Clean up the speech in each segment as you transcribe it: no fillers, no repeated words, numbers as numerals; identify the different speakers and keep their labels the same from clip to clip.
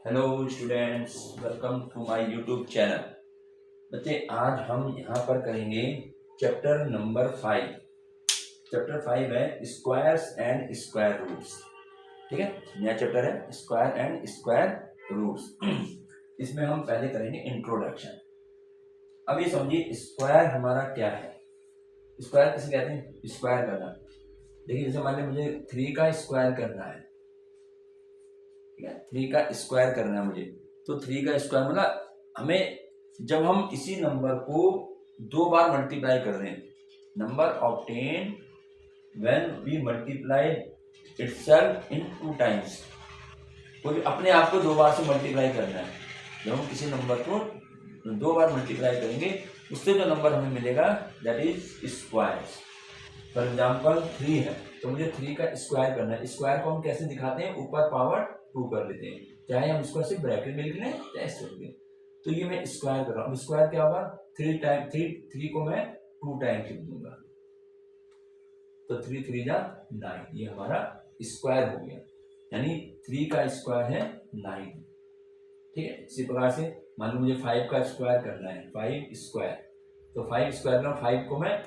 Speaker 1: Hello students, welcome to my YouTube channel. बच्चे, आज हम यहाँ पर करेंगे चैप्टर नंबर 5। चैप्टर 5 है स्क्वायर्स एंड स्क्वायर रूट्स। ठीक है, नया चैप्टर है स्क्वायर एंड स्क्वायर रूट्स। इसमें हम पहले करेंगे इंट्रोडक्शन। अब ये समझिए स्क्वायर हमारा क्या है। स्क्वायर किसे कहते हैं? स्क्वायर करना। देखिए, जैसे मान लीजिए मुझे 3 का स्क्वायर करना है। ठीक है, 3 का स्क्वायर करना है मुझे। तो 3 का स्क्वायर मतलब हमें, जब हम इसी नंबर को 2 बार मल्टीप्लाई कर रहे हैं, number obtain when we multiply itself in 2 times. तो अपने आप को 2 बार से मल्टीप्लाई करना है। जब हम किसी नंबर को 2 बार मल्टीप्लाई करेंगे, उससे जो नंबर हमें मिलेगा that is square. For example 3 है, तो मुझे 3 का स्क्वायर करना है। स्क्वायर को हम कैसे दिखाते हैं? ऊपर पावर 2 कर लेते हैं, चाहे हम इसको सिर्फ ब्रैकेट में लिख लें चाहे ऐसे लिख लें। तो ये मैं स्क्वायर कर रहा हूँ। स्क्वायर क्या होगा? 3 को मैं 2 टाइम्स लिख दूंगा, तो 3 3 जा 9। ये हमारा स्क्वायर हो गया, यानी 3 का स्क्वायर है 9। ठीक है, इसी प्रकार से मान लो मुझे 5 का स्क्वायर करना है, 5 स्क्वायर। तो 5 स्क्वायर का 5 को मैं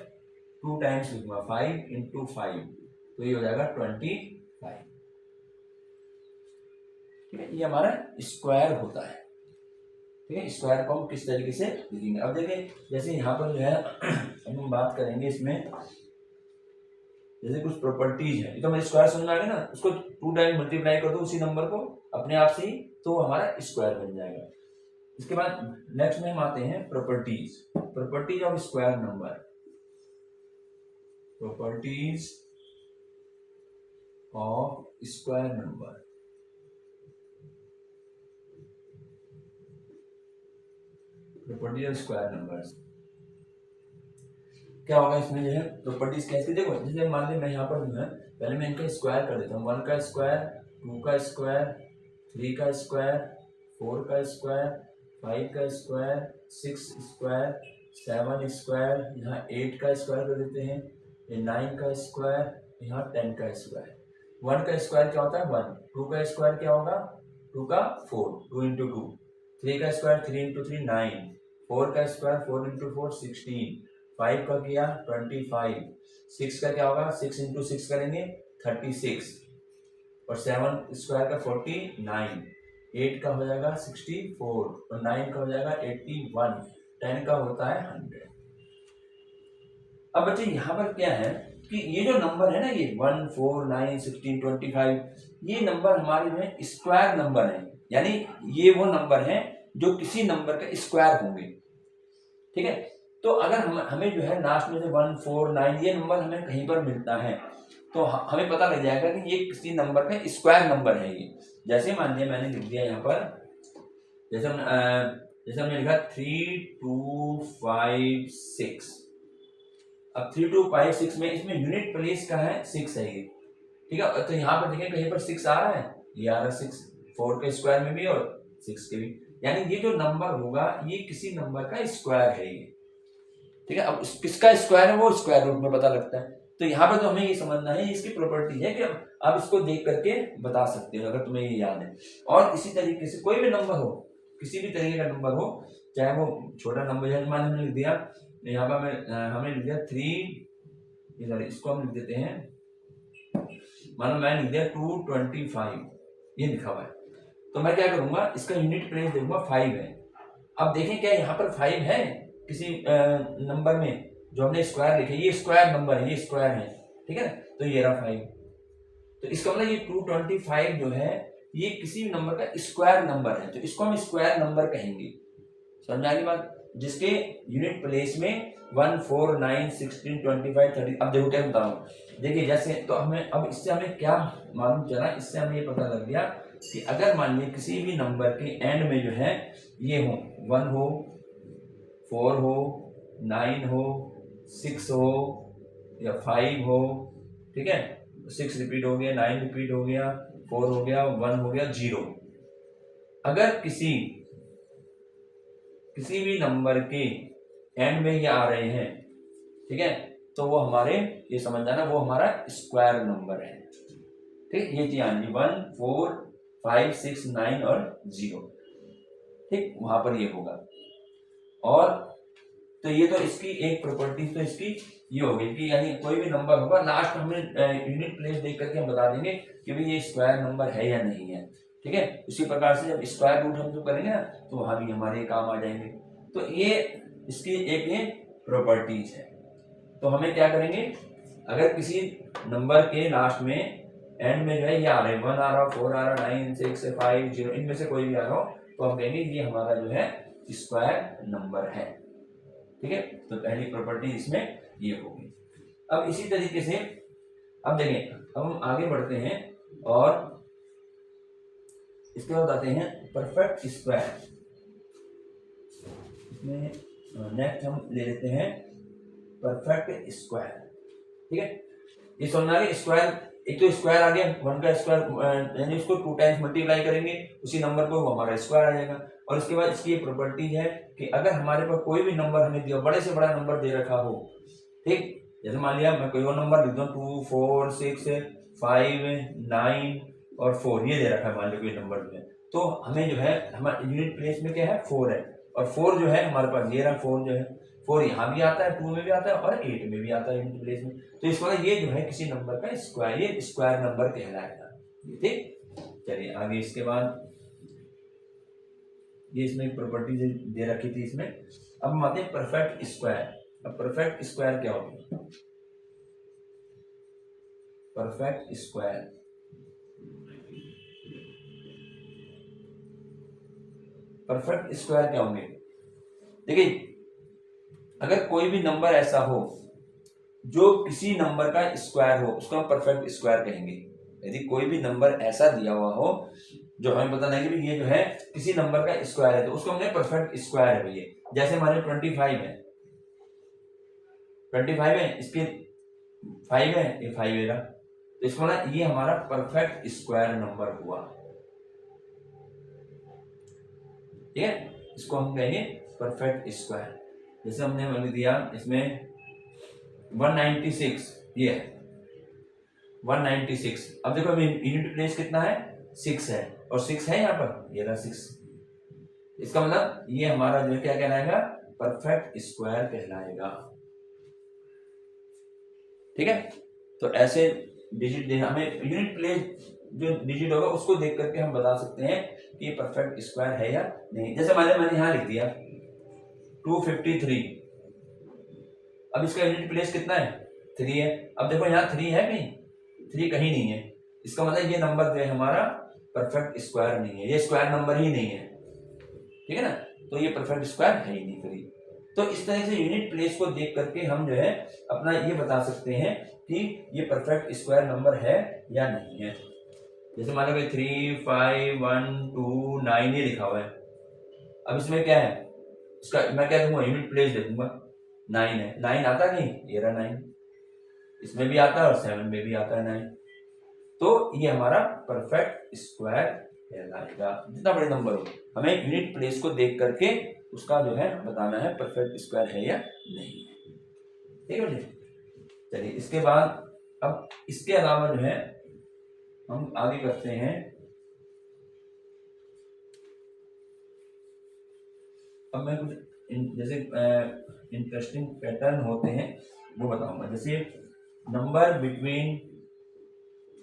Speaker 1: 2 टाइम्स लिखूंगा, 5 इंटू 5, तो ये हो जाएगा 25। ठीक है, ये हमारा स्क्वायर होता है। ठीक है, स्क्वायर को हम किस तरीके से लिखेंगे? अब देखिए, जैसे यहाँ पर जो है हम बात करेंगे इसमें, जैसे कुछ प्रॉपर्टीज है। ये तो हमारे स्क्वायर समझ में आ गया ना। उसको 2 टाइम मल्टीप्लाई कर दो उसी नंबर को अपने आप से ही, तो हमारा स्क्वायर बन जाएगा। इसके बाद नेक्स्ट में हम आते हैं properties. Properties of square number. Properties of square number. Property of square numbers क्या होगा? इसमें जो है प्रॉपर्टीज कैसे, देखो जैसे मान लीजिए मैं यहाँ पर जो है, पहले मैं इनका स्क्वायर कर देता हूँ। 1 का स्क्वायर, 2 का स्क्वायर, 3 का स्क्वायर, 4 का स्क्वायर, 5 का स्क्वायर, 6 स्क्वायर, 7 स्क्वायर, यहाँ 8 का स्क्वायर कर देते हैं, ये 9 का स्क्वायर, यहाँ 10 का स्क्वायर। 1 का स्क्वायर क्या होता है? 1। 2 का स्क्वायर क्या होगा? 2 का 4, 2 इंटू 2। 3 का स्क्वायर 3 इंटू 3 9। 4 का स्क्वायर 4 इंटू 4 16। 5 का किया 25। 6 का क्या होगा? 6 इंटू 6 करेंगे 36, और 7 स्क्वायर का 49। 8 का हो जाएगा 64, और 9 का हो जाएगा 81। 10 का होता है 100। अब बच्चे यहाँ पर क्या है कि ये जो नंबर है ना, ये 1 4 9 16 25, ये नंबर हमारे में स्क्वायर नंबर है। यानी ये वो नंबर है जो किसी नंबर का स्क्वायर होंगे। ठीक है, तो अगर हमें जो है लास्ट में से 1 4 9 ये नंबर हमें कहीं पर मिलता है, तो हमें पता लग जाएगा कि ये किसी नंबर का स्क्वायर नंबर है। ये जैसे मान लिया मैंने लिख दिया यहाँ पर, जैसे हमने लिखा 3 2 5 6। अब 3 2 5 6 में इसमें यूनिट प्लेस का है 6 है ये। ठीक है, तो यहाँ पर देखें कहीं पर 6 आ रहा है, ये आ रहा है 6, 4 के स्क्वायर में भी और 6 के भी। यानी ये जो नंबर होगा ये किसी नंबर का स्क्वायर है ये। ठीक है, अब किसका स्क्वायर है वो स्क्वायर रूट में पता लगता है। तो यहाँ पर तो हमें ये समझना है, इसकी प्रॉपर्टी है कि आप इसको देख करके बता सकते हो अगर तुम्हें ये याद है। और इसी तरीके से कोई भी नंबर हो, किसी भी तरीके का नंबर हो, चाहे वो छोटा नंबर है, मान हमने लिख दिया यहाँ पर, हमने लिख दिया 3, इधर इसको हम लिख देते हैं, मानो मैंने लिख दिया 225, ये लिखा हुआ है। तो मैं क्या करूंगा, इसका यूनिट प्लेस देखूंगा 5 है। अब देखें क्या यहाँ पर 5 है किसी नंबर में जो हमने स्क्वायर लिखे? ये स्क्वायर नंबर है, ये स्क्वायर है। ठीक है, तो ये रहा 5। तो इसका मतलब ये 225 जो है ये किसी भी नंबर का स्क्वायर नंबर है, तो इसको हम स्क्वायर नंबर कहेंगे। समझ आ गई बात? जिसके यूनिट प्लेस में 1 4 9 16 25 30। अब देखो क्या बताऊं, देखिए जैसे, तो हमें अब इससे हमें क्या मालूम चला, इससे हमें ये पता लग गया कि अगर मान लीजिए किसी भी नंबर के एंड में जो है ये हो, 1 हो, 4 हो, 9 हो, 6 हो या 5 हो। ठीक है, 6 रिपीट हो गया, 9 रिपीट हो गया, 4 हो गया, 1 हो गया, 0। अगर किसी भी नंबर के एंड में ये आ रहे हैं, ठीक है, तो वो हमारे, ये समझ जाना, वो हमारा स्क्वायर नंबर है। ठीक, ये चीज आनी 1 4 5, 6, 9 और 0, ठीक, वहां पर ये होगा। और तो ये तो इसकी एक प्रॉपर्टी तो इसकी ये होगी कि यानी कोई भी नंबर होगा लास्ट हमें यूनिट प्लेस देख करके हम बता देंगे कि भाई ये स्क्वायर नंबर है या नहीं है, ठीक है। उसी प्रकार से जब स्क्वायर रूट हम जो करेंगे ना तो वहां भी हमारे काम आ जाएंगे। तो ये इसकी एक ये प्रॉपर्टीज है। तो हमें क्या करेंगे, अगर किसी नंबर के लास्ट में एंड में जो है ये आ रहा है 1 आ रहा, 4 आ रहा, 9, 6, 5, 0, इनमें से कोई भी आ रहा हो तो हम कहेंगे ये हमारा जो है स्क्वायर नंबर है, ठीक है। तो पहली प्रॉपर्टी इसमें ये होगी। अब इसी तरीके से अब देखें, अब हम आगे बढ़ते हैं और इसके बाद आते हैं परफेक्ट स्क्वायर। इसमें नेक्स्ट हम ले लेते हैं परफेक्ट स्क्वायर, ठीक है। ये समझना है स्क्वायर, एक तो स्क्वायर आ गया 1 का स्क्वायर यानी उसको 2 टाइम्स मल्टीप्लाई करेंगे उसी नंबर को, वो हमारा स्क्वायर आ जाएगा। और इसके बाद इसकी ये प्रॉपर्टी है कि अगर हमारे पास कोई भी नंबर हमें दिया, बड़े से बड़ा नंबर दे रखा हो, ठीक, जैसे मान लिया मैं कोई और नंबर लिख दूं 2, 4, 6, 5, 9 और 4, ये दे रखा है मान लो कोई नंबर जो है, तो हमें जो है हमारे यूनिट प्लेस में क्या है 4 है, और 4 जो है हमारे पास ये रहा 4 जो है, 4 यहाँ भी आता है, 2 में भी आता है और 8 में भी आता है यूनिट प्लेस में। तो इस वजह ये जो है किसी नंबर का स्क्वायर, ये स्क्वायर नंबर कहलाएगा, ठीक। चलिए आगे, इसके बाद ये इसमें एक प्रॉपर्टी दे रखी थी इसमें। अब हम आते हैं परफेक्ट स्क्वायर। अब परफेक्ट स्क्वायर क्या होगा, परफेक्ट स्क्वायर, परफेक्ट स्क्वायर क्या होंगे, देखिए अगर कोई भी नंबर ऐसा हो जो किसी नंबर का स्क्वायर हो उसको हम परफेक्ट स्क्वायर कहेंगे। यदि कोई भी नंबर ऐसा दिया हुआ हो जो हमें पता नहीं कि ये जो है किसी नंबर का स्क्वायर है तो उसको हमने परफेक्ट स्क्वायर है भैया। जैसे हमारे 25 है, 25 है, इसके 5 है, ये 5 है ना, तो इसको ना ये हमारा परफेक्ट स्क्वायर नंबर हुआ, ठीक है। इसको हम कहेंगे परफेक्ट स्क्वायर। जैसे हमने मान दिया इसमें 196, ये है 196। अब देखो यूनिट प्लेस कितना है 6 है, और 6 है यहाँ पर, ये रहा 6। इसका मतलब ये हमारा जो क्या कहलाएगा, परफेक्ट स्क्वायर कहलाएगा, ठीक है। तो ऐसे डिजिट देना, हमें यूनिट प्लेस जो डिजिट होगा उसको देख करके हम बता सकते हैं कि ये परफेक्ट स्क्वायर है या नहीं। जैसे मैंने यहाँ लिख दिया 253, अब इसका यूनिट प्लेस कितना है 3 है। अब देखो यहाँ 3 है कहीं, 3 कहीं नहीं है, इसका मतलब ये नंबर जो है हमारा परफेक्ट स्क्वायर नहीं है, ये स्क्वायर नंबर ही नहीं है, ठीक है ना। तो ये परफेक्ट स्क्वायर है ही नहीं 3। तो इस तरह से यूनिट प्लेस को देख करके हम जो है अपना ये बता सकते हैं कि ये परफेक्ट स्क्वायर नंबर है या नहीं है। जैसे मान लो 3, 5, 1, 2, 9 ये लिखा हुआ है। अब इसमें क्या है, इसका मैं क्या दूंगा, यूनिट प्लेस दे दूंगा, 9 है, 9 आता नहीं, ये रहा 9, इसमें भी आता है और 7 में भी आता है 9। तो ये हमारा परफेक्ट स्क्वायर कहलाएगा। जितना बड़े नंबर हो हमें यूनिट प्लेस को देख करके उसका जो है बताना है परफेक्ट स्क्वायर है या नहीं है, ठीक है बेटे। चलिए इसके बाद अब इसके अलावा जो है हम आगे करते हैं। अब मैं कुछ जैसे इंटरेस्टिंग पैटर्न होते हैं वो बताऊंगा, जैसे नंबर बिटवीन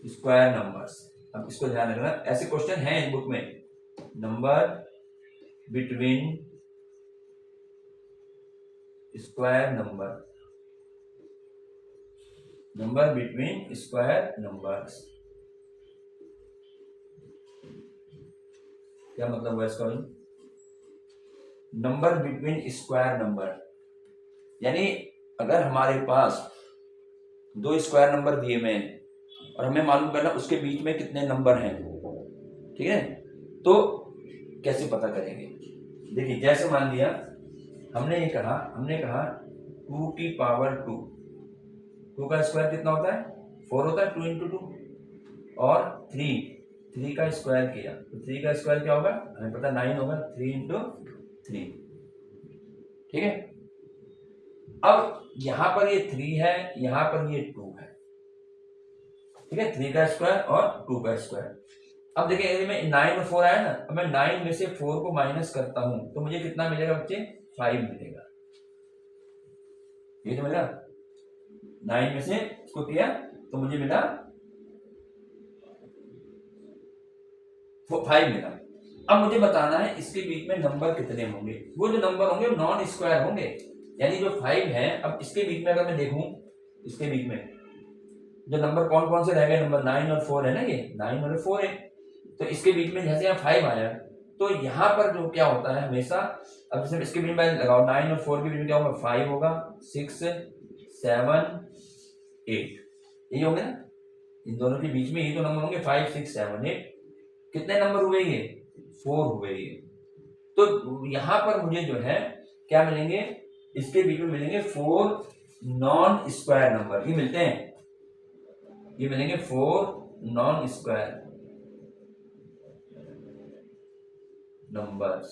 Speaker 1: स्क्वायर नंबर्स। अब इसको ध्यान रखना, ऐसे क्वेश्चन हैं इस बुक में, number between square number, number between square numbers, क्या मतलब हुआ इसका, नंबर बिटवीन स्क्वायर नंबर, यानी अगर हमारे पास 2 स्क्वायर नंबर दिए हुए हैं और हमें मालूम करना उसके बीच में कितने नंबर हैं, ठीक है, तो कैसे पता करेंगे। देखिए जैसे मान लिया हमने कहा 2 की पावर 2, 2 का स्क्वायर कितना होता है 4 होता है, 2 इंटू 2, और 3 का स्क्वायर किया तो 3 का स्क्वायर क्या होगा हमें पता 9 होगा, 3 इंटू 3, ठीक है। अब यहां पर ये 3 है, यहां पर ये 2 है, ठीक है, 3 का स्क्वायर और 2 का स्क्वायर। अब देखिए यदि मैं 9 और 4 आया ना, अब मैं 9 में से 4 को माइनस करता हूं तो मुझे कितना मिलेगा बच्चे? 5 मिलेगा। ये तो मिला 9 में से इसको किया तो मुझे मिला 5 मिला। अब मुझे बताना है इसके बीच में नंबर कितने होंगे। वो जो नंबर होंगे वो नॉन स्क्वायर होंगे, यानी जो 5 है, अब इसके बीच में अगर मैं देखूं, इसके बीच में जो नंबर कौन कौन से रह गए, नंबर 9 और 4 है ना, ये 9 और 4 है, तो इसके बीच में जैसे यहाँ 5 आया तो यहाँ पर जो क्या होता है हमेशा, अब जैसे इसके बीच में लगाओ 9 और 4 के बीच में क्या होगा, 5 होगा, 6 7 8, यही होंगे ना, इन दोनों के बीच में ये जो नंबर होंगे 5 6 7 8, कितने नंबर हुए ये? 4 हुए ये। तो यहां पर मुझे जो है क्या मिलेंगे, इसके बीच में मिलेंगे 4 नॉन स्क्वायर नंबर, ये मिलते हैं, ये मिलेंगे 4 non square numbers,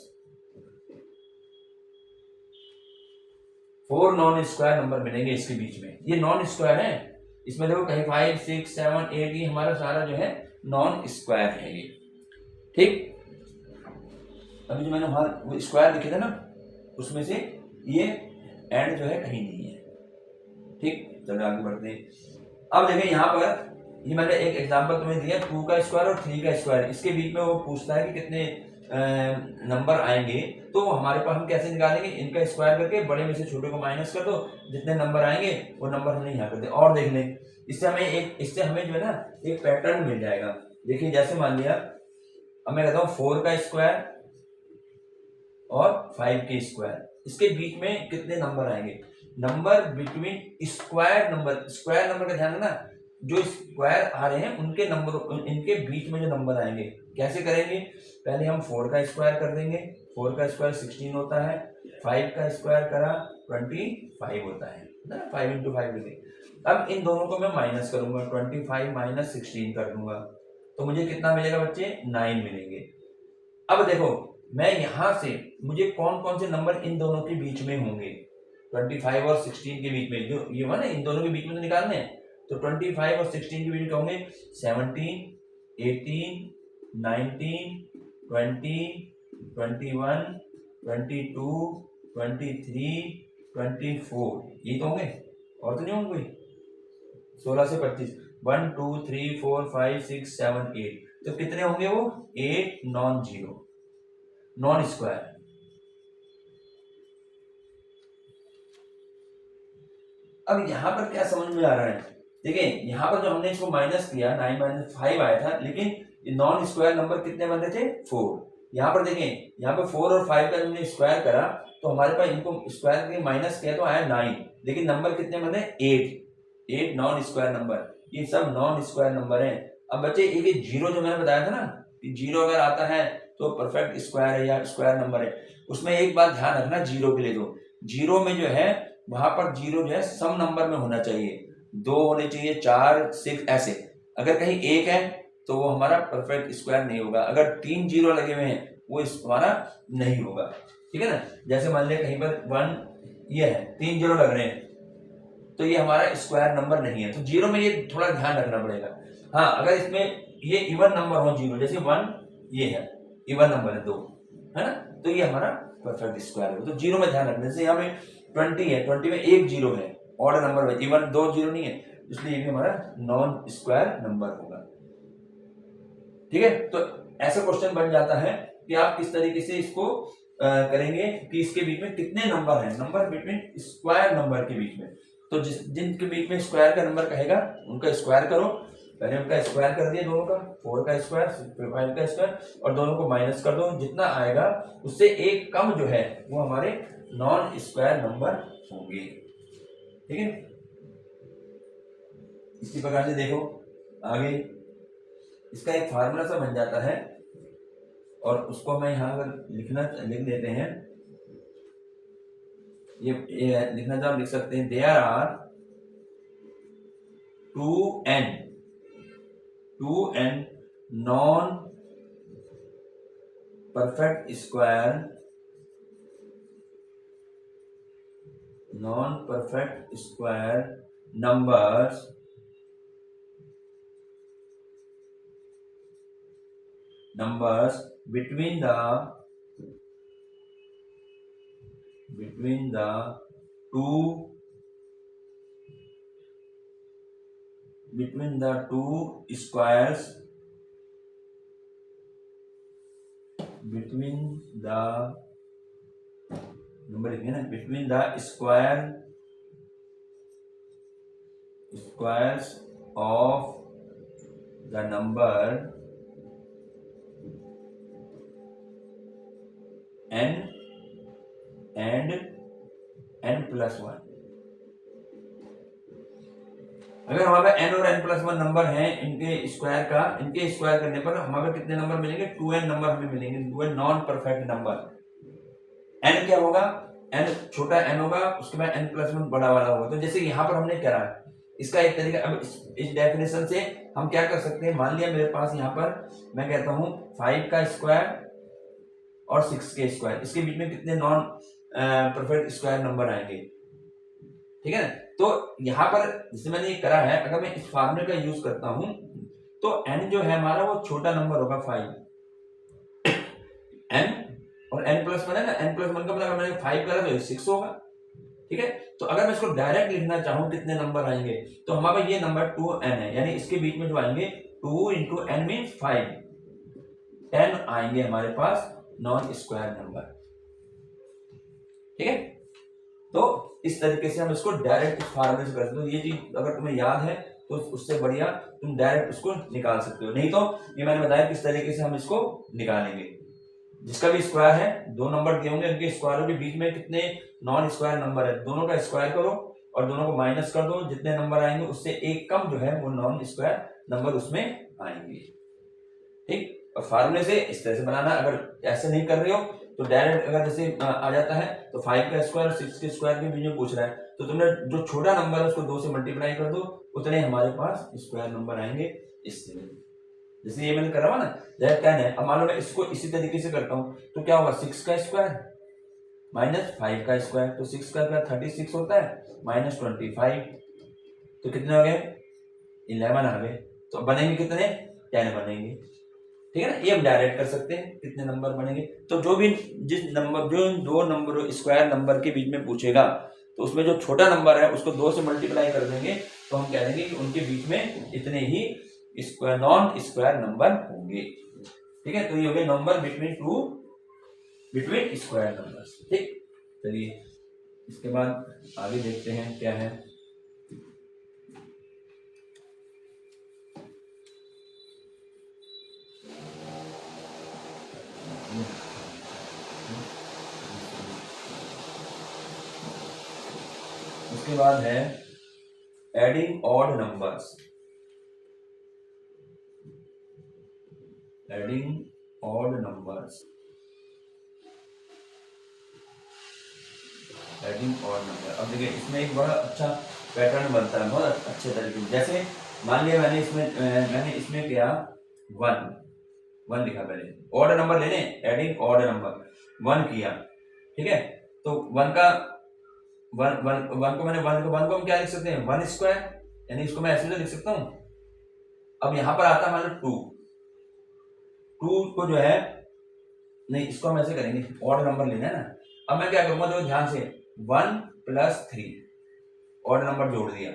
Speaker 1: 4 non square number मिलेंगे इसके बीच में। ये नॉन स्क्वायर है, इसमें देखो कहीं 5 6 7 8, ये हमारा सारा जो है नॉन स्क्वायर है ये, ठीक। अभी जो मैंने वहां स्क्वायर लिखे थे ना, उसमें से ये एंड जो है कहीं नहीं है, ठीक। चलो आगे बढ़ते हैं। अब देखिए यहाँ पर ये मैंने एक एग्जांपल तुम्हें दिया 2 का स्क्वायर और 3 का स्क्वायर, इसके बीच में वो पूछता है कि कितने नंबर आएंगे, तो हमारे पास हम कैसे निकालेंगे, इनका स्क्वायर करके बड़े में से छोटे को माइनस कर दो, जितने नंबर आएंगे वो नंबर हमने यहाँ कर दे। और देख लें, इससे हमें जो है ना एक पैटर्न मिल जाएगा। देखिए जैसे मान लिया, अब मैं कहता हूँ 4 का स्क्वायर और 5 के स्क्वायर, इसके बीच में कितने नंबर आएंगे, नंबर बिटवीन स्क्वायर नंबर का ध्यान रखना, जो स्क्वायर आ रहे हैं उनके नंबर, इनके बीच में जो नंबर आएंगे कैसे करेंगे, पहले हम 4 का स्क्वायर कर देंगे, 4 का स्क्वायर 16 होता है, 5 का स्क्वायर करा 25 होता है ना, 5 इंटू 5 लिखे। अब इन दोनों को मैं माइनस करूंगा, 25 माइनस 16 कर दूंगा, तो मुझे कितना मिलेगा बच्चे, 9 मिलेंगे। अब देखो मैं यहां से मुझे कौन कौन से नंबर इन दोनों के बीच में होंगे, 25 और 16 के बीच में, जो ये हुआ ना इन दोनों के बीच में तो निकालने हैं, तो 25 और 16 के बीच में होंगे 17 18 19 20 21 22 23 24, ये तो होंगे, और तो नहीं होंगे कोई, 16 से 25, 1 2 3 4 5 6 7 8, तो कितने होंगे वो, 8 नॉन जीरो नॉन स्क्वायर। अब यहां पर क्या समझ में आ रहा है, देखिए यहां पर जो हमने इसको माइनस किया 9 माइनस 5 आया था, लेकिन ये नॉन स्क्वायर नंबर कितने बन रहे थे, 4। यहाँ पर देखें, यहाँ पर 4 और 5 का हमने स्क्वायर करा तो हमारे पास इनको स्क्वायर करके माइनस किया तो आया 9, लेकिन नंबर कितने बने, 8 नॉन स्क्वायर नंबर, ये सब नॉन स्क्वायर नंबर है। अब बच्चे ये जीरो जो मैंने बताया था ना, कि जीरो अगर आता है तो परफेक्ट स्क्वायर है या स्क्वायर नंबर है, उसमें एक बात ध्यान रखना जीरो के लिए, तो जीरो में जो है वहां पर जीरो जो है सम नंबर में होना चाहिए, 2 होने चाहिए, 4 6 ऐसे, अगर कहीं 1 है तो वो हमारा परफेक्ट स्क्वायर नहीं होगा, अगर 3 जीरो लगे हुए हैं वो हमारा नहीं होगा, ठीक है ना। जैसे मान लिया कहीं पर 1 ये है, 3 जीरो लग रहे हैं, तो ये हमारा स्क्वायर नंबर नहीं है, तो जीरो में ये थोड़ा ध्यान रखना पड़ेगा। हाँ अगर इसमें ये इवन नंबर हो जीरो, जैसे 1 ये है इवन नंबर है 2, है ना, तो ये हमारा परफेक्ट स्क्वायर है, तो जीरो में ध्यान रखना। जैसे यहाँ में 20 है, 20 में एक जीरो है, ऑड नंबर है, इवन 2 जीरो नहीं है, इसलिए ये भी हमारा नॉन स्क्वायर नंबर होगा, ठीक है। तो ऐसा क्वेश्चन बन जाता है कि आप किस तरीके से इसको करेंगे कि इसके बीच में कितने नंबर हैं, नंबर बिटवीन स्क्वायर नंबर के बीच में, तो जिनके बीच में स्क्वायर का नंबर कहेगा उनका स्क्वायर करो, पहले उनका स्क्वायर कर दिया दोनों का, 4 का स्क्वायर 5 का स्क्वायर, और दोनों को माइनस कर दो, जितना आएगा उससे एक कम जो है वो हमारे नॉन स्क्वायर नंबर होंगे, ठीक है। इसी प्रकार से देखो आगे इसका एक फार्मूला सा बन जाता है, और उसको मैं यहाँ अगर लिख देते हैं, ये लिखना चाहो लिख सकते हैं, there are 2n non perfect square numbers numbers between the two squares, between the number लिखेंगे ना, between the squares of the number n and n+1। अगर हमारे n और n+1 नंबर हैं, इनके स्क्वायर करने पर हमारे कितने नंबर मिलेंगे? 2n नंबर हमें मिलेंगे। 2n non perfect number. n क्या होगा? n छोटा n होगा, उसके बाद n+1 बड़ा वाला होगा। तो जैसे यहाँ पर हमने करा, इसका एक तरीका, अब इस डेफिनेशन से हम क्या कर सकते हैं, मान लिया मेरे पास यहाँ पर मैं कहता हूँ 5 का स्क्वायर और 6 के स्क्वायर, इसके बीच में कितने नॉन परफेक्ट स्क्वायर नंबर आएंगे, ठीक है ना। तो यहाँ पर जैसे मैंने ये करा है, अगर मैं इस फार्मूले का यूज करता हूं तो n जो है हमारा वो छोटा नंबर होगा 5, n और n+1 है ना, n+1 का मतलब मैंने 5 करा तो 6 होगा, ठीक है। तो अगर मैं इसको डायरेक्ट लिखना चाहूँ कितने नंबर आएंगे, तो हमारा ये नंबर 2n है, यानी इसके बीच में जो आएंगे 2 × n मीन्स 5, 10 आएंगे हमारे पास नॉन स्क्वायर नंबर, ठीक है। तो इस तरीके से हम इसको डायरेक्ट फार्मूले से करते हैं। तो ये चीज अगर तुम्हें याद है तो उससे बढ़िया तुम डायरेक्ट उसको निकाल सकते हो। नहीं तो ये मैंने बताया किस तरीके से हम इसको निकालेंगे। जिसका भी स्क्वायर है, दो नंबर दिए होंगे, उनके स्क्वायरों के बीच में कितने नॉन स्क्वायर नंबर है, दोनों का स्क्वायर करो और दोनों को माइनस कर दो, जितने नंबर आएंगे उससे एक कम जो है वो नॉन स्क्वायर नंबर उसमें आएंगे, ठीक। और फार्मूले से इस तरह से बनाना। अगर ऐसे नहीं कर रहे हो तो डायरेक्ट अगर जैसे आ जाता है तो 5 का स्क्वायर 6 के स्क्वायर के बीच में पूछ रहा है, तो तुमने जो छोटा नंबर है उसको 2 से मल्टीप्लाई कर दो, उतने हमारे पास स्क्वायर नंबर आएंगे। इससे जैसे ये मैंने करा हुआ ना, डायरेक्ट 10 है, अब मान लो मैं इसको इसी तरीके से करता हूँ तो क्या होगा, 6 का स्क्वायर माइनस 5 का स्क्वायर, तो 6 का स्क्वायर 36 होता है, माइनस 25, तो कितने हो गए, 11 आ गए। तो बनेंगे कितने, 10 बनेंगे, ठीक है ना। ये हम डायरेक्ट कर सकते हैं कितने नंबर बनेंगे। तो जो दो नंबर स्क्वायर नंबर के बीच में पूछेगा तो उसमें जो छोटा नंबर है उसको 2 से मल्टीप्लाई कर देंगे, तो हम कह देंगे कि उनके बीच में इतने ही स्क्वायर नॉन स्क्वायर नंबर होंगे, ठीक है। तो ये हो गए नंबर बिटवीन स्क्वायर नंबर्स, ठीक। चलिए इसके बाद आगे देखते हैं क्या है। उसके बाद है एडिंग ऑड नंबर्स। अब देखिए इसमें एक बड़ा अच्छा पैटर्न बनता है बहुत अच्छे तरीके से। जैसे मान लिया मैंने इसमें किया 1 लिखा, पहले ऑड नंबर लेने, एडिंग ऑड नंबर 1 किया, ठीक है। तो 1 को हम क्या लिख सकते हैं, 1 स्क्वायर, यानी इसको मैं ऐसे लिख सकता हूं। अब यहां पर आता है मान लो 2 को जो है, नहीं इसको हम ऐसे करेंगे, ऑड नंबर लेना है ना। अब मैं क्या करूंगा, देखो ध्यान से, 1 + 3 ऑड नंबर जोड़ दिया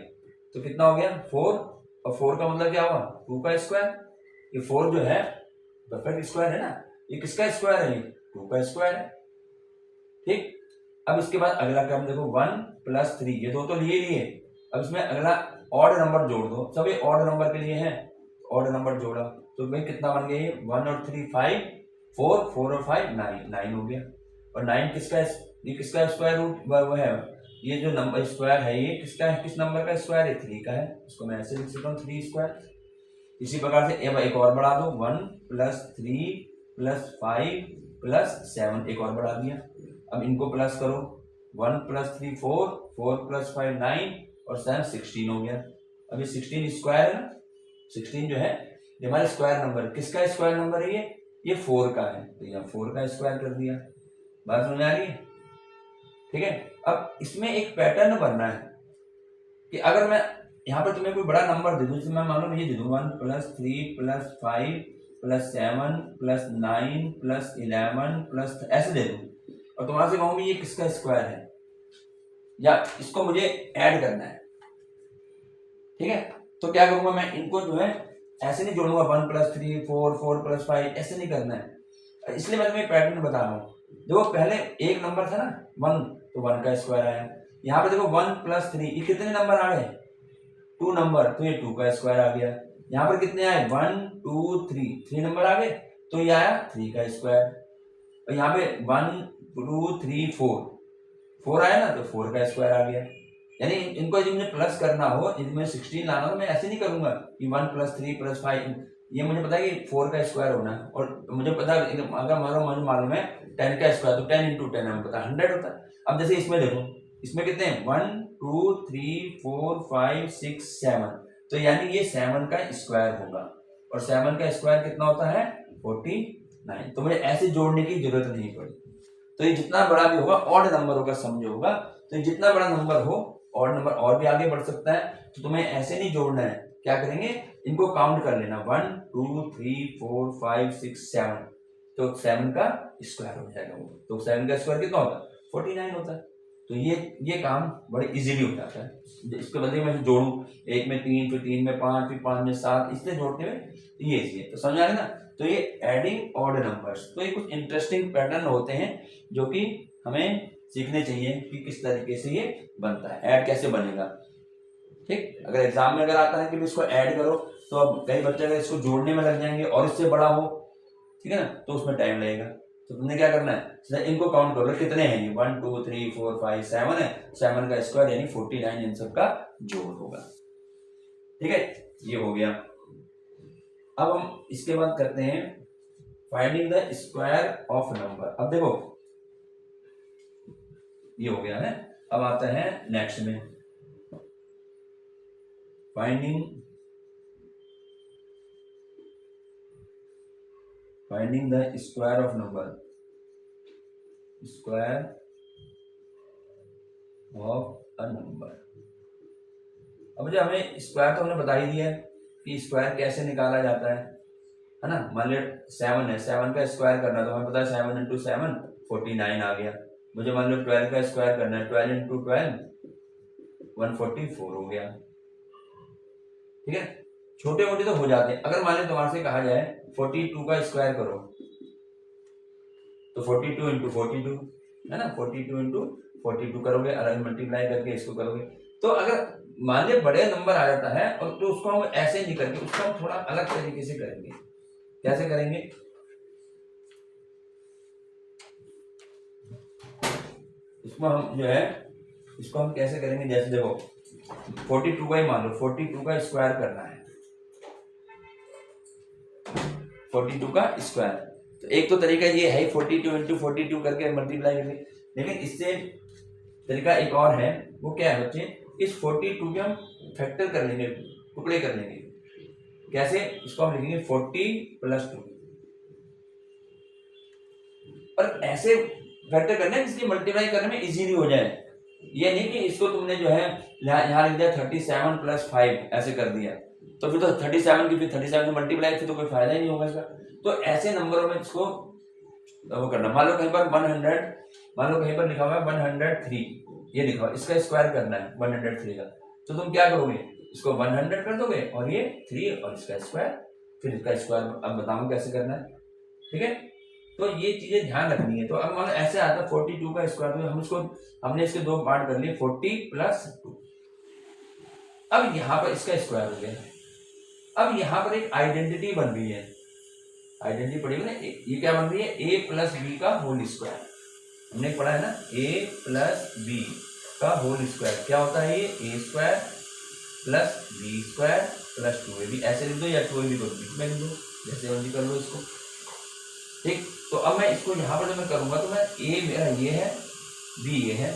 Speaker 1: तो कितना हो गया 4, और 4 का मतलब क्या हुआ 2 का स्क्वायर। ये 4 जो है परफेक्ट स्क्वायर है ना, ये किसका स्क्वायर है, ये 2 का स्क्वायर है, ठीक। अब इसके बाद अगला क्रम देखो, 1 + 3, ये दो तो लिए। अब इसमें अगला ऑड नंबर जोड़ दो, सभी ऑड नंबर के लिए है, ऑड नंबर जोड़ा तो भाई कितना बन गया, 1 और 3 5, 4 और 5 9 हो गया। और 9 ये किसका स्क्वायर रूट वो है, ये जो नंबर स्क्वायर है ये किस नंबर का स्क्वायर है, 3 का है, इसको मैं ऐसे लिख सकता हूँ 3 स्क्वायर। इसी प्रकार से एक और बढ़ा दो, 1 + 3 + 5 + 7, एक और बढ़ा दिया। अब इनको प्लस करो, 1 + 3 4, 4 + 5 9 और 7 16 हो गया। अब ये 16 स्क्वायर है ना, 16 जो है ये हमारा स्क्वायर नंबर, किसका स्क्वायर नंबर है, ये 4 का है, तो यहाँ 4 का स्क्वायर कर दिया। बात समझ आ रही है, ठीक है। अब इसमें एक पैटर्न बनना है कि अगर मैं यहाँ पर तुम्हें कोई बड़ा नंबर दे दूं, जैसे मैं मान लो ये दे दूं 1 + 3 + 5 प्लस 7 प्लस 9 प्लस 11 प्लस ऐसे दे दूं और तुम्हारा से कहूँ ये किसका स्क्वायर है या इसको मुझे ऐड करना है, ठीक है। तो क्या करूंगा मैं इनको जो है ऐसे नहीं जोड़ूंगा 1 प्लस 3 4 4 प्लस 5 ऐसे नहीं करना है, इसलिए मैं तुम्हें पैटर्न बता रहा हूँ। देखो पहले एक नंबर था ना 1, तो 1 का स्क्वायर आया। यहाँ पे देखो 1 प्लस 3 ये कितने नंबर आ गए 2 नंबर, तो ये 2 का स्क्वायर आ गया। यहाँ पर कितने आए 1 2 3 नंबर आ गए, तो ये आया 3 का स्क्वायर। और यहाँ पे 1 2 3 4 आया ना, तो 4 का स्क्वायर आ गया। यानी इनको यदि मुझे प्लस करना हो, यदि मुझे 16 लाना हो, मैं ऐसे नहीं करूंगा कि 1 प्लस 3 प्लस 5, ये मुझे पता है कि 4 का स्क्वायर होना है। और मुझे पता है अगर मुझे मालूम है 10 का स्क्वायर, तो 10 इंटू 10 हमें पता है 100 होता है। अब जैसे इसमें देखो, इसमें कितने हैं 1 2 3 4 5 6 7, तो यानी ये 7 का स्क्वायर होगा। और 7 का स्क्वायर कितना होता है 49। तो मुझे ऐसे जोड़ने की जरूरत नहीं पड़ी। तो ये जितना बड़ा भी होगा ऑड नंबर होगा, समझो होगा, तो जितना बड़ा नंबर हो ऑड नंबर और भी आगे बढ़ सकता है। तो तुम्हें ऐसे नहीं जोड़ना है, क्या करेंगे इनको काउंट कर लेना 1 2 3 4 5 6 7, तो 7 का स्क्वायर हो जाएगा वो। तो 7 का स्क्वायर कितना होता है 49 होता है। तो ये काम बड़े इजीली हो जाता है। इसके बदले में जोड़ू, एक में 3 फिर 3 में 5 फिर 5 में 7, इसलिए जोड़ते हुए ये इजी है। तो समझ आ रहे ना। तो ये एडिंग ऑड नंबर्स, तो ये कुछ इंटरेस्टिंग पैटर्न होते हैं जो कि हमें सीखने चाहिए कि किस तरीके से ये बनता है, ऐड कैसे बनेगा। ठीक, अगर एग्जाम में अगर आता है कि इसको ऐड करो, तो अब कई बच्चे अगर इसको जोड़ने में लग जाएंगे और इससे बड़ा हो, ठीक है ना, तो उसमें टाइम लगेगा। तो तुमने क्या करना है, इनको काउंट करो कितने हैं ये 1 2 3 4 5 7 है, 7 का स्क्वायर यानी 49 इन सब का जोड़ होगा। ठीक है, ये हो गया। अब हम इसके बाद करते हैं finding the square of number. अब देखो ये हो गया है। अब आता है नेक्स्ट में finding the square of number, square of a number. अब जो हमें स्क्वायर तो हमने बता ही दिया है कि स्क्वायर कैसे निकाला जाता है ना। मान लिया 7 है, 7 का स्क्वायर करना, तो हमें पता है 7 इंटू 7 49 आ गया। मुझे मान लो 12 का स्क्वायर करना है, 12 इंटू 12 144 हो गया। ठीक है, छोटे मोटे तो हो जाते हैं। अगर मान लो तुम्हारे से कहा जाए 42 का स्क्वायर करो, तो 42 इंटू 42 है ना, 42 इंटू 42 करोगे, अलग मल्टीप्लाई करके इसको करोगे। तो अगर मान लो बड़े नंबर आ जाता है और तो उसको हम ऐसे नहीं करेंगे, उसको हम थोड़ा अलग तरीके से करेंगे। कैसे करेंगे, इसको हम जो है इसको हम कैसे करेंगे, जैसे देखो 42 का ही मान लो, 42 का स्क्वायर करना है, 42 का स्क्वायर। तो एक तो तरीका ये है 42 इंटू 42 करके मल्टीप्लाई करके, लेकिन इससे तरीका एक और है। वो क्या है बच्चे, इस 42 के हम फैक्टर कर लेंगे, टुकड़े कर लेंगे। कैसे, इसको हम लिखेंगे 40 प्लस 2, और ऐसे फैक्टर करना है जिसकी मल्टीप्लाई करने में इजीली हो जाए। ये नहीं कि इसको तुमने जो है यहाँ लिख दिया 37 प्लस 5 ऐसे कर दिया, तो फिर तो 37 की फिर 37 में मल्टीप्लाई, फिर तो कोई फायदा ही नहीं होगा इसका। तो ऐसे नंबरों में इसको वो करना। मान लो कहीं पर 100, मान लो कहीं पर लिखा हुआ है 103, ये लिखा हुआ, इसका स्क्वायर करना है 103 का, तो तुम क्या करोगे, इसको 100 कर दोगे और ये 3 और इसका स्क्वायर, फिर इसका स्क्वायर अब बताऊं कैसे करना है। ठीक है, तो ये चीजें ध्यान रखनी है। तो अब मान लो ऐसे आता है 42 का स्क्वायर, तो हमने इसके दो पार्ट कर लिए 40 प्लस 2। अब यहाँ पर इसका स्क्वायर हो गया। अब यहाँ पर एक आइडेंटिटी बन रही है, आइडेंटिटी पड़ी हुई ना, ये क्या बन रही है, a प्लस बी का होल स्क्वायर। हमने पढ़ा है ना, a प्लस बी का होल स्क्वायर क्या होता है, ये a square plus B square plus 2ab, ऐसे लिख दो या 2ab को बीच में लिख दो, जैसे मर्जी कर लो इसको। ठीक, तो अब मैं इसको यहाँ पर जो मैं करूंगा, तो मैं a मेरा ये है, b ये है,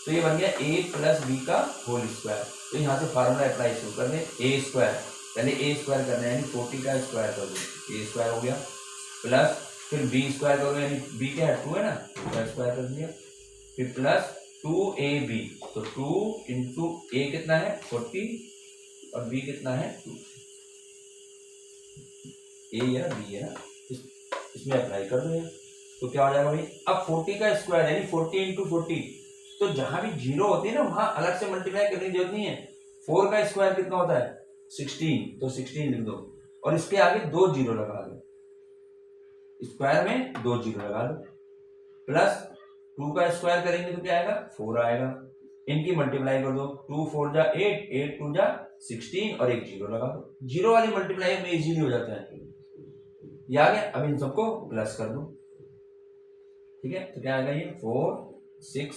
Speaker 1: तो ये बन गया a प्लस बी का होल स्क्वायर। तो यहाँ से फार्मूला अप्लाई शुरू कर दें, a स्क्वायर, पहले a स्क्वायर करना है यानी 40 का स्क्वायर कर दो, a स्क्वायर हो गया, प्लस फिर b स्क्वायर करोगे यानी b क्या है 2 है ना, 2 का स्क्वायर कर दिया, फिर प्लस 2ab, तो 2 इंटू a कितना है 40 और b कितना है 2। ए है ना बी है ना, इसमें अप्लाई कर दो। तो क्या हो जाएगा भाई, अब 40 का स्क्वायर यानी 40 इंटू 40, तो जहां भी जीरो होती है ना वहां अलग से मल्टीप्लाई करने की जरूरत नहीं है। 4 का स्क्वायर कितना होता है 16, तो 16 लिख दो और इसके आगे 2 जीरो लगा दो, स्क्वायर में 2 जीरो लगा दो, प्लस 2 का स्क्वायर करेंगे तो क्या आएगा 4 आएगा, इनकी मल्टीप्लाई कर दो, 2 4 जा 8, 8 2 जा 16 और एक जीरो लगा दो, जीरो वाली मल्टीप्लाई में इजीली हो जाता है। ये आ गया, अब इन सबको प्लस कर दो, ठीक है। तो क्या आएगा ये 4 6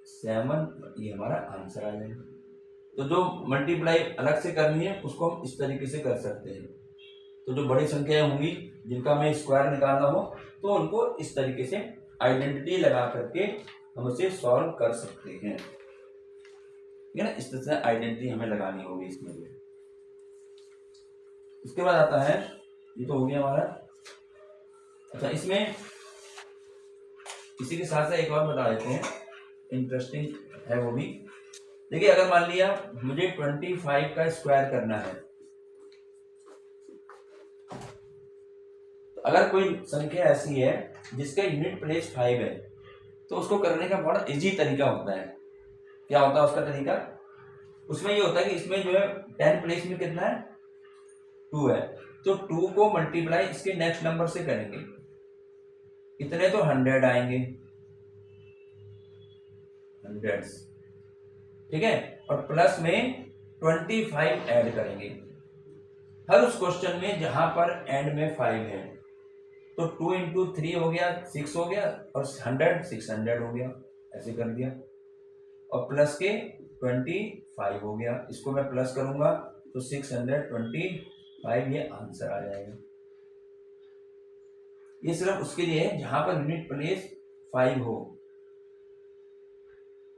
Speaker 1: 7, ये हमारा आंसर आ जाएगा। तो जो मल्टीप्लाई अलग से करनी है उसको हम इस तरीके से कर सकते हैं। तो जो बड़ी संख्याएं होंगी जिनका हमें स्क्वायर निकालना हो तो उनको इस तरीके से आइडेंटिटी लगा करके हम उसे सॉल्व कर सकते हैं, ठीक है ना। इस तरह से आइडेंटिटी हमें लगानी होगी इसमें। इसके बाद आता है, ये तो हो गया हमारा। अच्छा, इसमें इसी के साथ साथ एक और बता देते हैं, इंटरेस्टिंग है वो भी। देखिए, अगर मान लिया मुझे 25 का स्क्वायर करना है, तो अगर कोई संख्या ऐसी है जिसका यूनिट प्लेस 5 है तो उसको करने का बड़ा इजी तरीका होता है। क्या होता है उसका तरीका, उसमें ये होता है कि इसमें जो है 10 प्लेस में कितना है 2 है, तो 2 को मल्टीप्लाई इसके नेक्स्ट नंबर से करेंगे, कितने तो 100 आएंगे, हंड्रेड्स, ठीक है, और प्लस में 25 ऐड करेंगे हर उस क्वेश्चन में जहां पर एंड में 5 है। तो 2 इंटू 3 हो गया 6 हो गया और 100 600 हो गया, ऐसे कर दिया, और प्लस के 25 हो गया, इसको मैं प्लस करूंगा तो 625, ये आंसर आ जाएगा। ये सिर्फ उसके लिए है जहां पर यूनिट प्लेस 5 हो,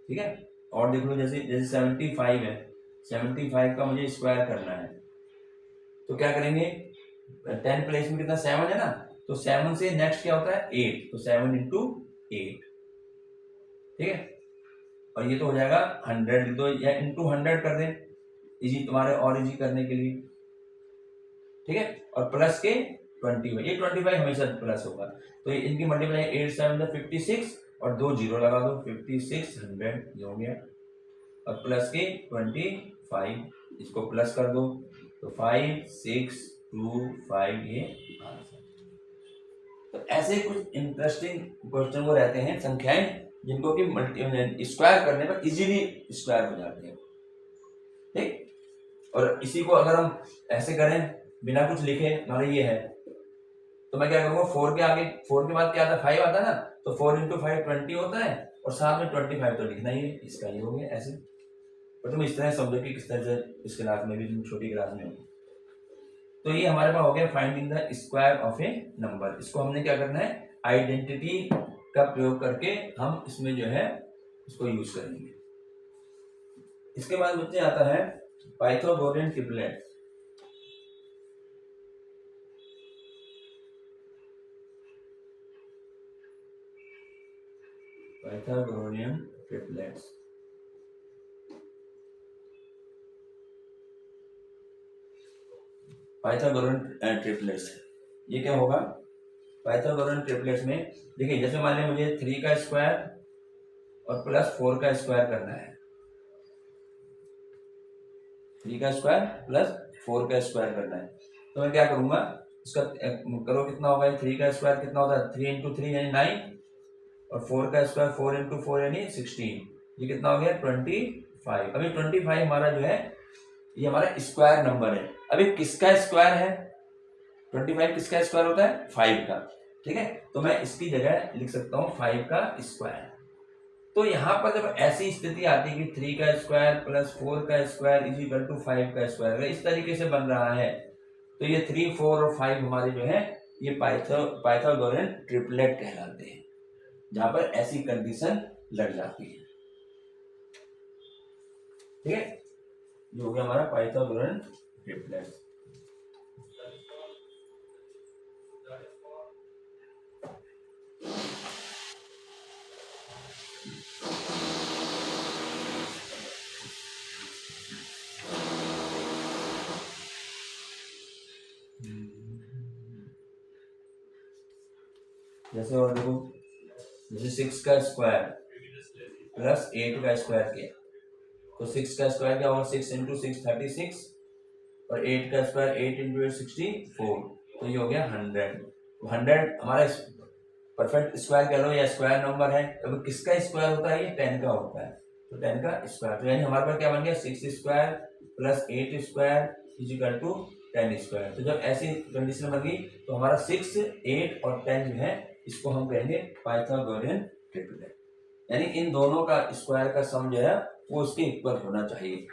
Speaker 1: ठीक है। और देख लो, जैसे 75 है, 75 का मुझे स्क्वायर करना है, तो क्या करेंगे, 10 प्लेस में कितना 7 है ना, तो 7 से नेक्स्ट क्या होता है 8, तो 7 इंटू 8, ठीक है। और ये तो हो जाएगा 100, तो या इंटू 100 कर दें, इजी तुम्हारे और इजी करने के लिए, ठीक है। और प्लस के 25, ये 25 हमेशा प्लस होगा, तो इनकी मल्टीप्लाई 8 7 56 और 2 जीरो लगा दो, 56 100 ये हो गया, और प्लस के 25 इसको प्लस कर दो, तो 5 6 2 5 ये आंसर। तो ऐसे कुछ इंटरेस्टिंग क्वेश्चन वो रहते हैं, संख्याएं जिनको कि स्क्वायर करने पर इजीली स्क्वायर हो जाते हैं, ठीक। और इसी को अगर हम ऐसे करें बिना कुछ लिखे, मतलब ये है, तो मैं क्या करूंगा 4 के आगे, 4 के बाद क्या आता है 5 आता है ना, तो 4 इंटू 5 20 होता है, और साथ में 25 तो लिखना ही है, इसका ये हो गया ऐसे। और तुम इस तरह समझो कि किस तरह से इस क्लास में भी, तुम छोटी क्लास में हो। तो ये हमारे पास हो गया finding the square of A number. इसको हमने क्या करना है, आइडेंटिटी का प्रयोग करके हम इसमें जो है इसको यूज करेंगे। इसके बाद बच्चे आता है Pythagorean triplet. Pythagorean triplets, Pythagorean triplets, ये क्या होगा, पाइथागोरियन ट्रिपलेट्स में देखिए, जैसे मान लिया मुझे 3 का स्क्वायर और प्लस 4 का स्क्वायर करना है, 3 का स्क्वायर प्लस 4 का स्क्वायर करना है, तो मैं क्या करूंगा, इसका करो कितना होगा, 3 का स्क्वायर कितना होता है 3 इंटू 3 यानी 9, और 4 का स्क्वायर 4 इंटू 4 यानी 16, ये कितना हो गया 25। अभी 25 हमारा जो है ये हमारा स्क्वायर नंबर है। अभी किसका स्क्वायर है, 25 किसका स्क्वायर होता है 5 का, ठीक है। तो मैं इसकी जगह लिख सकता हूँ 5 का स्क्वायर। तो यहाँ पर जब ऐसी स्थिति आती है कि 3 का स्क्वायर प्लस 4 का स्क्वायर इज इक्वल टू 5 का स्क्वायर, अगर इस तरीके से बन रहा है तो ये 3 4 और 5 हमारे जो है ये पाइथागोरियन ट्रिपलेट कहलाते हैं, जहां पर ऐसी कंडीशन लग जाती है, ठीक है। ये हो गया हमारा पाइथागोरियन ट्रिपलेट। जैसे और देखो, जैसे 6 का स्क्वायर प्लस 8 का स्क्वायर किया तो 6 का स्क्वायर क्या होगा, 6 इंटू 6 36 और 8 का स्क्वायर 8 इंटू 8 64, तो ये हो गया 100। तो 100 हमारा परफेक्ट स्क्वायर कह लो या स्क्वायर नंबर है। अब किसका स्क्वायर होता है, ये 10 का होता है, तो 10 का स्क्वायर, तो यानी हमारे पास क्या बन गया, 6 square plus 8 square is equal to 10 square. तो जब ऐसी कंडीशन बन गई तो हमारा 6, 8 और 10 जो है इसको हम कहेंगे पाइथागोरियन ट्रिपलेट, यानी इन दोनों का स्क्वायर का सम जो है वो उसके इक्वल होना चाहिए।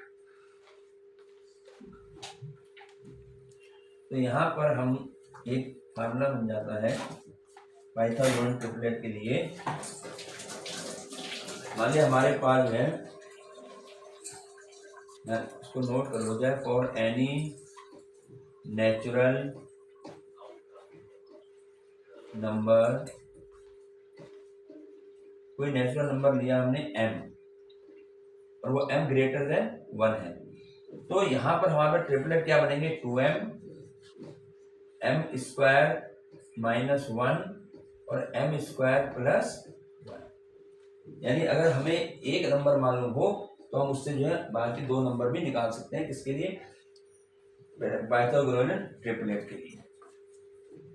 Speaker 1: तो यहाँ पर हम एक फार्मूला बन जाता है पाइथागोरियन ट्रिपलेट के लिए। मान लिया हमारे पास जो है, इसको नोट कर लो जाए, फॉर एनी नेचुरल नंबर, कोई नेचुरल नंबर लिया हमने m और वो m ग्रेटर देन 1 है, तो यहाँ पर हमारे पास ट्रिपलेट क्या बनेंगे, 2m m स्क्वायर माइनस 1 और m स्क्वायर प्लस 1। यानी अगर हमें एक नंबर मालूम हो तो हम उससे जो है बाकी दो नंबर भी निकाल सकते हैं, किसके लिए, पाइथागोरियन ट्रिपलेट के लिए।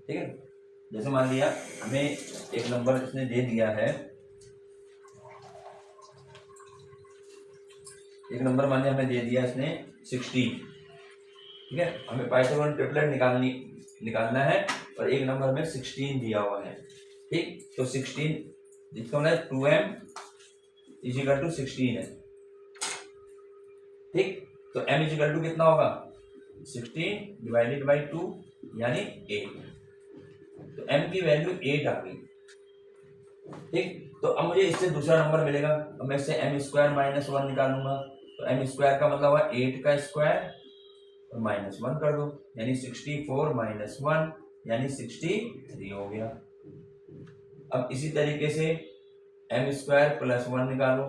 Speaker 1: ठीक है, जैसे मान लिया हमें एक नंबर इसने दे दिया है, एक नंबर मान लिया हमें दे दिया इसने 16। ठीक है, हमें पाइथागोरियन ट्रिपलेट निकालना है और एक नंबर में 16 दिया हुआ है। ठीक, तो 16 जिसका मतलब 2m इज इक्वल टू 16 है। ठीक, तो m इज इक्वल टू कितना होगा, 16 डिवाइडेड बाई 2 यानी 8, तो m की वैल्यू 8 आ गई। ठीक, तो अब मुझे इससे दूसरा नंबर मिलेगा, अब मैं इससे m स्क्वायर माइनस 1 निकालूंगा, तो m स्क्वायर का मतलब हुआ 8 का स्क्वायर और माइनस 1 कर दो, यानी 64 माइनस 1 यानी 63 हो गया। अब इसी तरीके से m स्क्वायर प्लस 1 निकालो,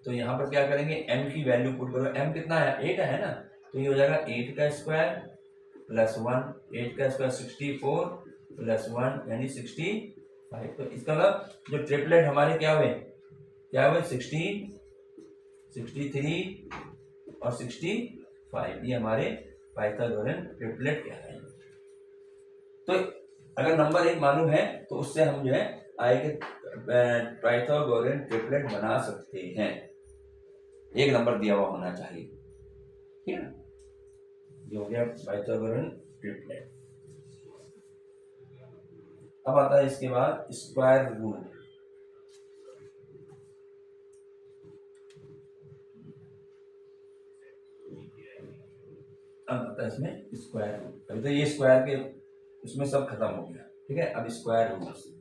Speaker 1: तो यहाँ पर क्या करेंगे, m की वैल्यू पुट करो, m कितना है, 8 है ना, तो ये हो जाएगा 8 का स्क्वायर प्लस 1, 8 का स्क्वायर 64 प्लस 1 यानी 65। तो इसका मतलब जो ट्रिपलेट हमारे क्या हुए 16, 63 और 65, ये हमारे पाइथागोरियन ट्रिपलेट कहलाएंगे। तो अगर नंबर एक मालूम है तो उससे हम जो है आगे पाइथागोरियन ट्रिपलेट बना सकते हैं, एक नंबर दिया हुआ होना चाहिए। ठीक है, ये हो गया पाइथागोरियन ट्रिपलेट। अब आता है इसके बाद स्क्वायर रूट। अब आता है इसमें स्क्वायर रूट। अभी तो ये स्क्वायर के उसमें सब खत्म हो गया। ठीक है, अब स्क्वायर रूट।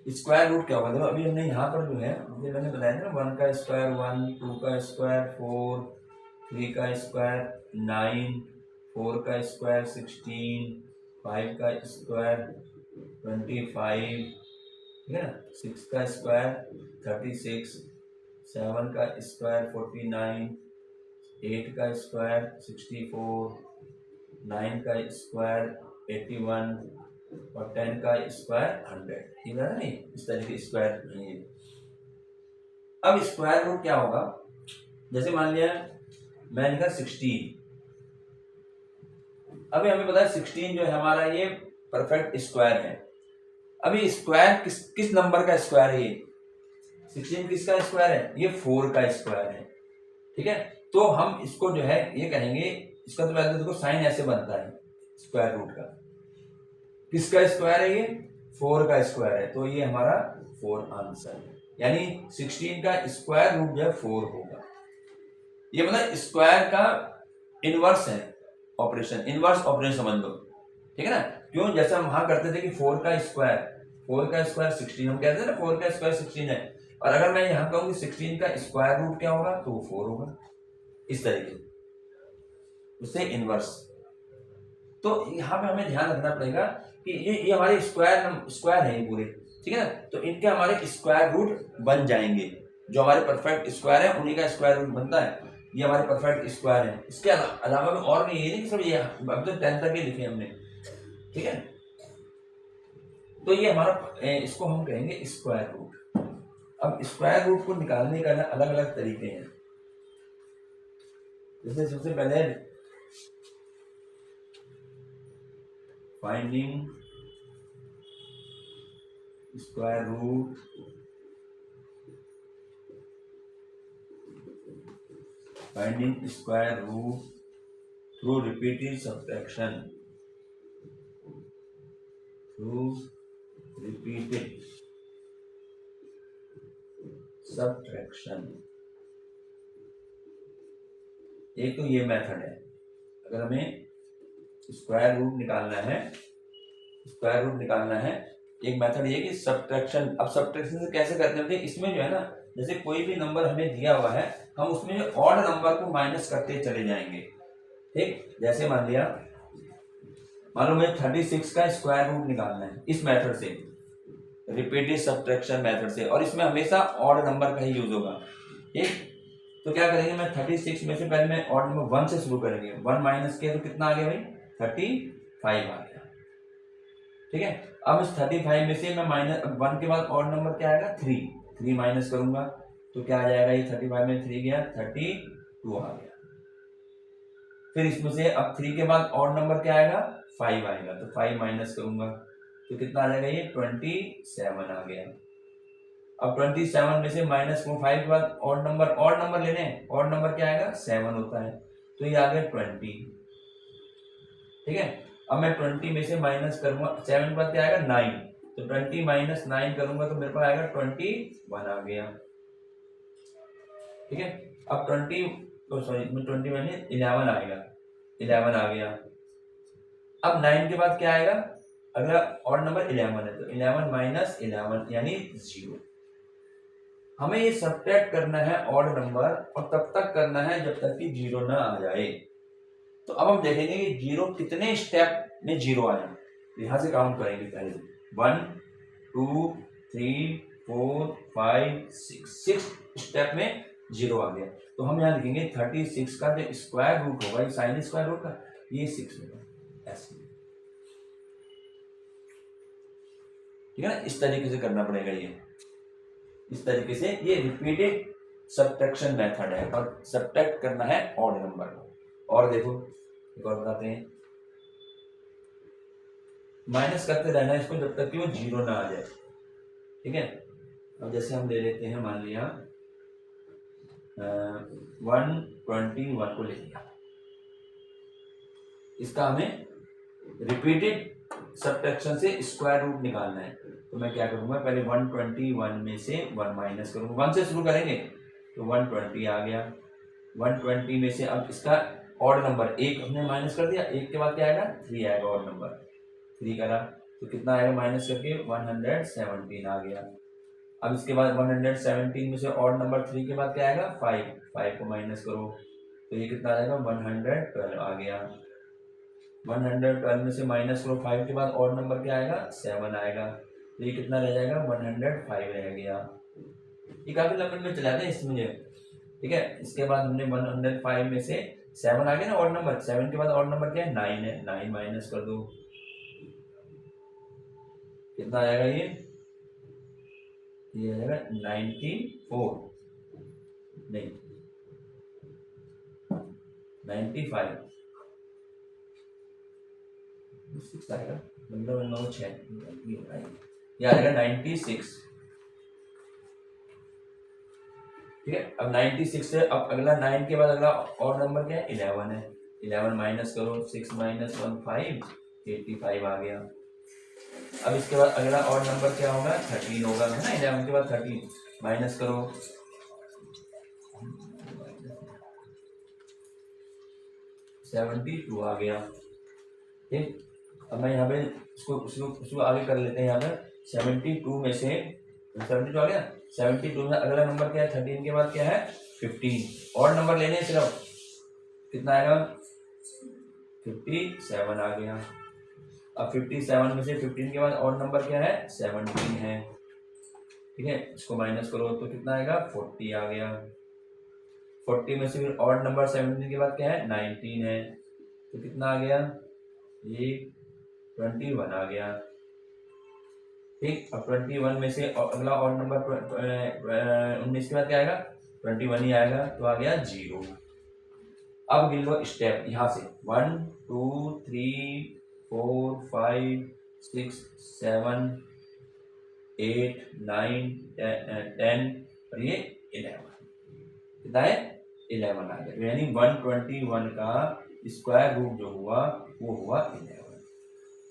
Speaker 1: स्क्वायर रूट क्या होगा, देखो अभी हमने यहाँ पर जो है ये मैंने बताया था ना, 1 का स्क्वायर 1, 2 का स्क्वायर 4, 3 का स्क्वायर 9, 4 का स्क्वायर 16, 5 का स्क्वायर 25, ठीक है ना, 6 का स्क्वायर 36, 7 का स्क्वायर 49, 8 का स्क्वायर 64, 9 का स्क्वायर 81 और 10 का स्क्वायर 100। ठीक है नहीं, इस तरीके स्क्वायर नहीं है। अब स्क्वायर रूट क्या होगा, जैसे मान लिया मैं लिखा 16, अभी हमें पता है 16 जो है हमारा ये परफेक्ट स्क्वायर है। अभी स्क्वायर किस नंबर का स्क्वायर है, ये 16 किसका स्क्वायर है, ये 4 का स्क्वायर है। ठीक है, तो हम इसको जो है ये कहेंगे, इसका तो वैसे देखो साइन ऐसे बनता है स्क्वायर रूट का, किसका स्क्वायर है, ये 4 का स्क्वायर है, तो ये हमारा 4 आंसर है। यानी 16 का स्क्वायर रूट जो है 4 होगा। ये मतलब स्क्वायर का इनवर्स है ऑपरेशन, इनवर्स ऑपरेशन समझ लो। ठीक है ना, क्यों, जैसे हम वहां करते थे कि 4 का स्क्वायर 16, हम कहते थे ना 4 का स्क्वायर 16 है, और अगर मैं यहाँ कहूँ 16 का स्क्वायर रूट क्या होगा तो वो 4 होगा, इस तरीके उससे इनवर्स। तो यहाँ पे हमें ध्यान रखना पड़ेगा कि ये हमारे स्क्वायर है ये पूरे। ठीक है ना, तो इनके हमारे स्क्वायर रूट बन जाएंगे जो हमारे परफेक्ट स्क्वायर है उन्हीं का स्क्वायर रूट बनता है। ये हमारे परफेक्ट स्क्वायर है, इसके अलावा में और नहीं है, सब ये अब तो 10 तक ही लिखे हमने, ठीक है। तो ये हमारा इसको हम कहेंगे स्क्वायर रूट। अब स्क्वायर रूट को निकालने का अलग अलग तरीके हैं। जैसे सबसे पहले finding square root through repeated subtraction, एक तो ये मेथड है। अगर हमें स्क्वायर रूट निकालना है, एक मेथड ये कि सब्ट्रैक्शन। अब सब्ट्रैक्शन से कैसे करते हैं, इसमें जो है ना, जैसे कोई भी नंबर हमें दिया हुआ है, हम उसमें जो ऑड नंबर को माइनस करते चले जाएंगे, ठीक। जैसे मान लो मुझे 36 का स्क्वायर रूट निकालना है इस मेथड से, रिपीटेड सब्ट्रैक्शन मेथड से, और इसमें हमेशा ऑड नंबर का ही यूज होगा, ठीक। तो क्या करेंगे, मैं 36 में से पहले मैं ऑड नंबर 1 से शुरू करेंगे। 1 माइनस किया तो कितना आ गया भाई, 35 आ गया, ठीक है। अब इस 35 में से मैं माइनस 1 के बाद ऑड नंबर क्या आएगा, 3 माइनस करूंगा तो क्या आ जाएगा, ये 35 में 3 गया, 32 आ गया। फिर इसमें से अब 3 के बाद ऑड नंबर क्या आएगा, 5 आएगा, तो 5 माइनस करूंगा तो कितना आ जाएगा, ये 27 आ गया। अब 27 में से माइनस 5 के बाद ऑड नंबर लेने, ऑड नंबर क्या आएगा, 7 होता है, तो ये आ गया 20, ठीक है। अब मैं 20 में से माइनस करूंगा, 7 के बाद क्या आएगा, 9, तो 20 माइनस 9 करूंगा तो मेरे पास आएगा 21 आ गया, ठीक है। अब 20 मैंने 11 आएगा, 11 आ गया। अब 9 के बाद क्या आएगा, अगला ऑड नंबर 11 है, तो 11 माइनस 11 यानी 0। हमें ये सब्ट्रैक्ट करना है ऑड नंबर, और तब तक करना है जब तक कि 0 ना आ जाए। तो अब हम देखेंगे कि 0 कितने स्टेप में 0 आया, यहां से काउंट करेंगे पहले, 1 2 3 4 5 6 स्टेप में 0 आ गया। तो हम यहाँ लिखेंगे 36 का जो स्क्वायर रूट होगा, साइन स्क्वायर रूट का, ये 6 होगा, ऐसे, ठीक है ना। इस तरीके से करना पड़ेगा, ये इस तरीके से, ये रिपीटेड सब्ट्रैक्शन मेथड है, और सब्ट्रैक्ट करना है ऑड नंबर को। और देखो एक और बताते हैं, माइनस करते रहना है इसको जब तक कि वो 0 ना आ जाए, ठीक है। अब जैसे हम ले लेते हैं, मान लिया 121 को ले लिया, इसका हमें रिपीटेड सब्ट्रैक्शन से स्क्वायर रूट निकालना है। तो मैं क्या करूंगा, पहले 121 में से 1 माइनस करूंगा, 1 से शुरू करेंगे, तो 120 आ गया। 120 में से अब इसका ऑड नंबर 1 हमने माइनस कर दिया, 1 के बाद क्या आएगा, 3 आएगा, ऑड नंबर 3 करा तो कितना आएगा, माइनस करके 117 आ गया। अब इसके बाद 117 में से ऑड नंबर 3 के बाद क्या आएगा, 5 को माइनस करो तो ये कितना आएगा, 112 आ गया। 112 में से माइनस करो 5 के बाद ऑड नंबर क्या आएगा, 7 आएगा, तो ये कितना रह जाएगा, 105 रह गया। ये काफी लंबे में चला जाए इसमें मुझे, ठीक है। इसके बाद हमने 105 में से 7 आ गया ना ऑड नंबर, 7 के बाद ऑड नंबर क्या है, 9 है, 9 माइनस कर दो, कितना आएगा, ये आएगा 94, नहीं 95, 6 आएगा, 6, ये आएगा 96, ठीक है। अब 96 से अब अगला 9 के बाद अगला और नंबर क्या है, 11 है, 11 माइनस करो, 6 माइनस 1 5, 85 आ गया। अब इसके बाद अगला और नंबर क्या होगा, 13 होगा, है ना। 11 के बाद 13 माइनस करो, 72 आ गया, ठीक। अब मैं यहाँ पे इसको आगे कर लेते हैं। यहाँ पे 72 में से 72 आ गया, 72 में अगला नंबर क्या है, 13 के बाद क्या है, 15, और नंबर लेने सिर्फ, कितना आएगा, 57 आ गया। अब 57 में से 15 के बाद और नंबर क्या है, 17 है, ठीक है, इसको माइनस करो तो कितना आएगा 40 आ गया। 40 में से फिर ऑड नंबर 17 के बाद क्या है 19 है, तो कितना आ गया ये 21 आ गया। ठीक, अब 21 में से अगला ऑड नंबर 19 के बाद क्या आएगा 21 ही आएगा, तो आ गया 0। अब गिन लो स्टेप यहाँ से 1 2 3 4 5 6 7 8 9 10 और ये 11, कितना है 11 आ गया। यानी 121 का स्क्वायर रूट जो हुआ वो हुआ 11।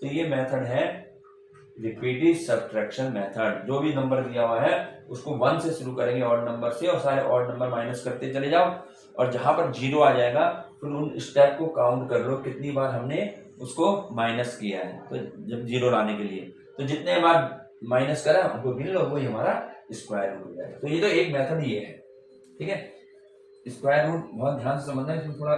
Speaker 1: तो ये मेथड है रिपीटेड सब्ट्रैक्शन मेथड। जो भी नंबर दिया हुआ है उसको 1 से शुरू करेंगे ऑड नंबर से, और सारे ऑड नंबर माइनस करते चले जाओ, और जहां पर 0 आ जाएगा फिर उन स्टेप को काउंट कर लो कितनी बार हमने उसको माइनस किया है। तो जब 0 लाने के लिए तो जितने बार माइनस करा उनको गिन लो, वही हमारा स्क्वायर रूट हो जाएगा। तो ये तो एक मेथड ये है। ठीक है, स्क्वायर रूट बहुत ध्यान से समझना है, इसमें थोड़ा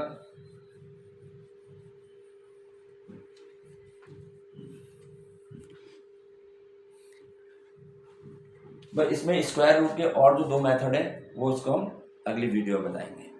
Speaker 1: बस इसमें स्क्वायर रूट के और जो 2 मेथड है वो उसको हम अगली वीडियो में बताएंगे।